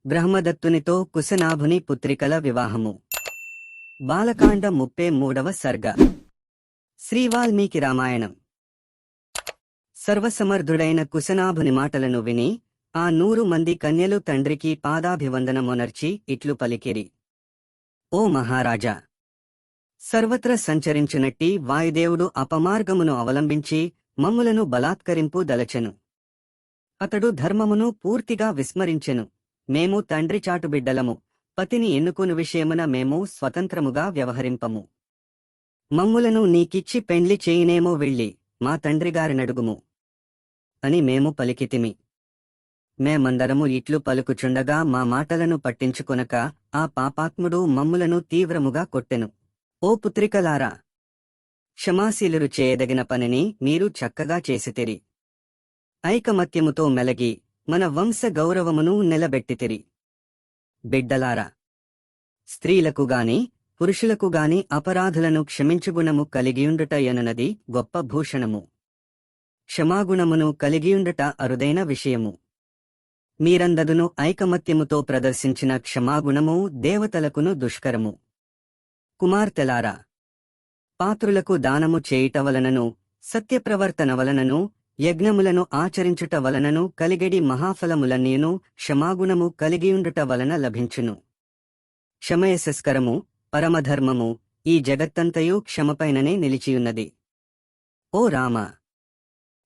బ్రహ్మదత్తునితో కుశనాభుని పుత్రికల వివాహము. బాలకాండ 33వ సర్గ. శ్రీవాల్మీకి రామాయణం. సర్వసమర్థుడైన కుశనాభుని మాటలను విని ఆ 100 మంది కన్యలు తండ్రికి పాదాభివందనమొనర్చి ఇట్లు పలికిరి. ఓ మహారాజా! సర్వత్ర సంచరించునట్టి వాయుదేవుడు అపమార్గమును అవలంబించి మమ్ములను బలాత్కరింపు దలచెను. అతడు ధర్మమును పూర్తిగా విస్మరించెను. మేము తండ్రి చాటుబిడ్డలము, పతిని ఎన్నుకుని విషయమున మేము స్వతంత్రముగా వ్యవహరింపము. మమ్ములను నీకిచ్చి పెండ్లి చేయినేమో వెళ్ళి మా తండ్రిగారినడుగుము అని మేము పలికితిమి. మేమందరము ఇట్లు పలుకుచుండగా మా మాటలను పట్టించుకొనక ఆ పాపాత్ముడు మమ్ములను తీవ్రముగా కొట్టెను. ఓ పుత్రికలారా! క్షమాశీలురు చేయదగిన పనిని మీరు చక్కగా చేసితిరి. ఐకమత్యముతో మెలగి మన వంశ గౌరవమును నిలబెట్టితిరి. బిడ్డలారా! స్త్రీలకుగాని పురుషులకుగాని అపరాధులను క్షమించుగుణము కలిగియుండుట ఎనునది గొప్ప భూషణము. క్షమాగుణమును కలిగియుండుట అరుదైన విషయము. మీరందదును ఐకమత్యముతో ప్రదర్శించిన క్షమాగుణము దేవతలకును దుష్కరము. కుమార్తెలారా! పాత్రులకు దానము చేయుట వలనను సత్యప్రవర్తన వలనను యజ్ఞములను ఆచరించుట వలనను కలిగెడి మహాఫలములన్నీను క్షమాగుణము కలిగియుండుట వలన లభించును. క్షమయశస్కరము, పరమధర్మము ఈ జగత్తంతయు క్షమపైననే నిలిచియున్నది. ఓ రామ!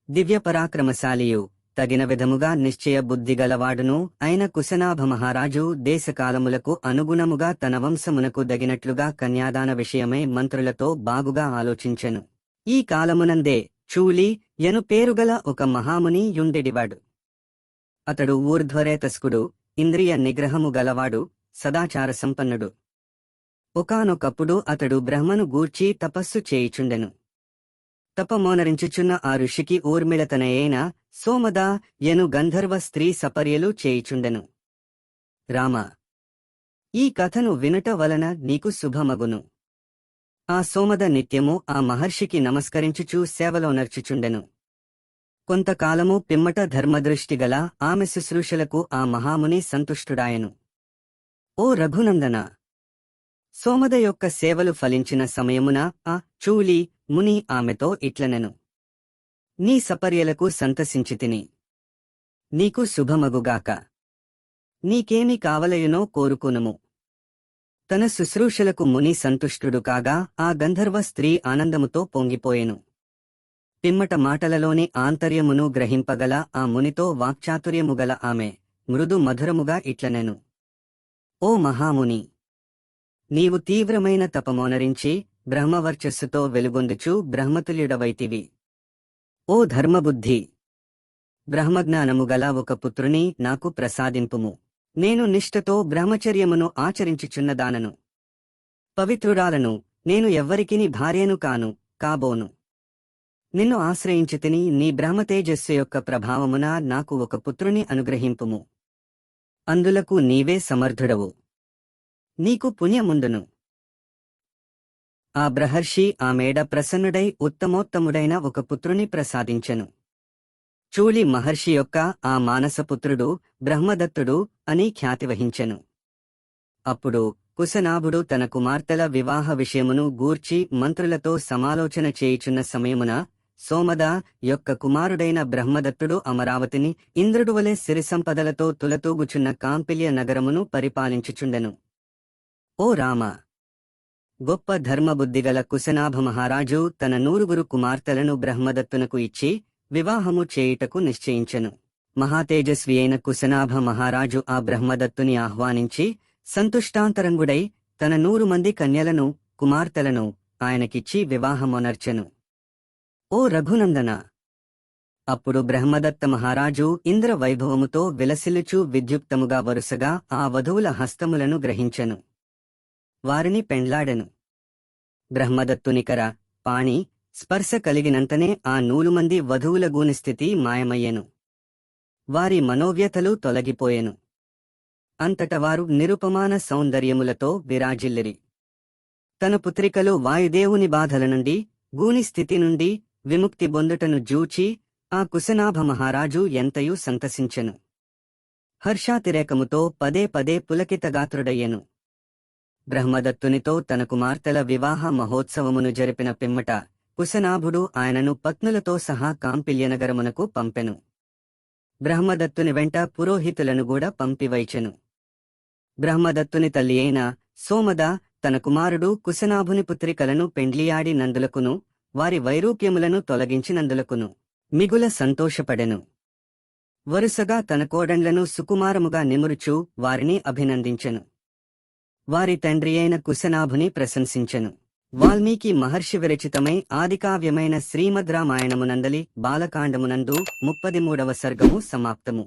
దివ్యపరాక్రమశాలియు తగిన విధముగా నిశ్చయ బుద్ధిగలవాడును అయిన కుశనాభ మహారాజు దేశకాలములకు అనుగుణముగా తన వంశమునకు దగినట్లుగా కన్యాదాన విషయమై మంత్రులతో బాగుగా ఆలోచించెను. ఈ కాలమునందే చూలి యను పేరుగల ఒక మహాముని యుండెడివాడు. అతడు ఊర్ధ్వరేతస్కుడు, ఇంద్రియ నిగ్రహము గలవాడు, సదాచార సంపన్నుడు. ఒకానొకప్పుడు అతడు బ్రహ్మను గూర్చి తపస్సు చేయుచుండెను. తపమోనరించుచున్న ఆ ఋషికి ఊర్మిళతనయైన సోమద యను గంధర్వ స్త్రీ సపర్యలు చేయుచుండెను. రామా! ఈ కథను వినుట వలన నీకు శుభమగును. ఆ సోమద నిత్యము ఆ మహర్షికి నమస్కరించుచూ సేవలో నర్చుచుండెను. కొంతకాలము పిమ్మట ధర్మదృష్టిగల ఆమె శుశ్రూషలకు ఆ మహాముని సంతుష్టుడాయెను. ఓ రఘునందన! సోమద యొక్క సేవలు ఫలించిన సమయమున ఆ చూలి ముని ఆమెతో ఇట్లనెను. నీ సపర్యలకు సంతసించితిని. నీకు శుభమగుగాక. నీకేమి కావలయునో కోరుకునుము. తన శుశ్రూషలకు ముని సంతుష్టుడు కాగా ఆ గంధర్వ స్త్రీ ఆనందముతో పొంగిపోయెను. పిమ్మట మాటలలోని ఆంతర్యమును గ్రహింపగల ఆ మునితో వాక్చాతుర్యముగల ఆమె మృదు మధురముగా ఇట్లనెను. ఓ మహాముని! నీవు తీవ్రమైన తపమోనరించి బ్రహ్మవర్చస్సుతో వెలుగొందుచు బ్రహ్మతుల్యుడవైతివి. ఓ ధర్మబుద్ధి! బ్రహ్మజ్ఞానము గల ఒక పుత్రుని నాకు ప్రసాదింపుము. నేను నిష్ఠతో బ్రహ్మచర్యమును ఆచరించుచున్నదానను. పవిత్రురాలను, నేను ఎవ్వరికిని భార్యను కాను, కాబోను. నిన్ను ఆశ్రయించితిని. నీ బ్రహ్మతేజస్సు యొక్క ప్రభావమున నాకు ఒక పుత్రుని అనుగ్రహింపుము. అందులకు నీవే సమర్థుడవు. నీకు పుణ్యముందును. ఆ బ్రహర్షి ఆమేడ ప్రసన్నుడై ఉత్తమోత్తముడైన ఒక పుత్రుని ప్రసాదించెను. చూలి మహర్షి యొక్క ఆ మానసపుత్రుడు బ్రహ్మదత్తుడు అని ఖ్యాతి వహించెను. అప్పుడు కుశనాభుడు తన కుమార్తెల వివాహ విషయమును గూర్చి మంత్రులతో సమాలోచన చేయుచున్న సమయమున సోమద యొక్క కుమారుడైన బ్రహ్మదత్తుడు అమరావతిని ఇంద్రుడువలె సిరిసంపదలతో తులతూగుచున్న కాంపిల్య నగరమును పరిపాలించుచుండెను. ఓ రామ! గొప్ప ధర్మబుద్ధిగల కుశనాభ మహారాజు తన 100 కుమార్తెలను బ్రహ్మదత్తునకు ఇచ్చి వివాహము చేయుటకు నిశ్చయించెను. మహాతేజస్వి అయిన కుశనాభ మహారాజు ఆ బ్రహ్మదత్తుని ఆహ్వానించి సంతుష్టాంతరంగుడై తన 100 మంది కన్యలను, కుమార్తెలను ఆయనకిచ్చి వివాహమొనర్చెను. ఓ రఘునందన! అప్పుడు బ్రహ్మదత్త మహారాజు ఇంద్ర వైభవముతో విలసిల్లుచు విద్యుక్తముగా వరుసగా ఆ వధువుల హస్తములను గ్రహించెను. వారిని పెండ్లాడెను. బ్రహ్మదత్తునికర, పాణి, స్పర్శ కలిగినంతనే ఆ 100 మంది వధువుల గూనిస్థితి మాయమయ్యెను. వారి మనోవ్యతలు తొలగిపోయెను. అంతట వారు నిరుపమాన సౌందర్యములతో విరాజిల్లిరి. తన పుత్రికలు వాయుదేవుని బాధల నుండి, గూని స్థితి నుండి విముక్తి బొందుటను జూచి ఆ కుశనాభ మహారాజు ఎంతయూ సంతసించెను. హర్షాతిరేకముతో పదే పదే పులకితగాత్రుడయ్యెను. బ్రహ్మదత్తునితో తన కుమార్తెల వివాహ మహోత్సవమును జరిపిన పిమ్మట కుశనాభుడు ఆయనను పత్నులతో సహా కాంపిల్యనగరమునకు పంపెను. బ్రహ్మదత్తుని వెంట పురోహితులను కూడా పంపివైచెను. బ్రహ్మదత్తుని తల్లి అయిన సోమద తన కుమారుడు కుశనాభుని పుత్రికలను పెండ్లియాడి నందులకును వారి వైరూప్యములను తొలగించినందులకును మిగుల సంతోషపడెను. వరుసగా తన కోడండ్లను సుకుమారముగా నిమురుచూ వారిని అభినందించెను. వారి తండ్రి అయిన కుశనాభుని ప్రశంసించెను. వాల్మీకి మహర్షి విరచితమై ఆదికావ్యమైన శ్రీమద్ రామాయణమునందలి బాలకాండమునందు 33వ సర్గము సమాప్తము.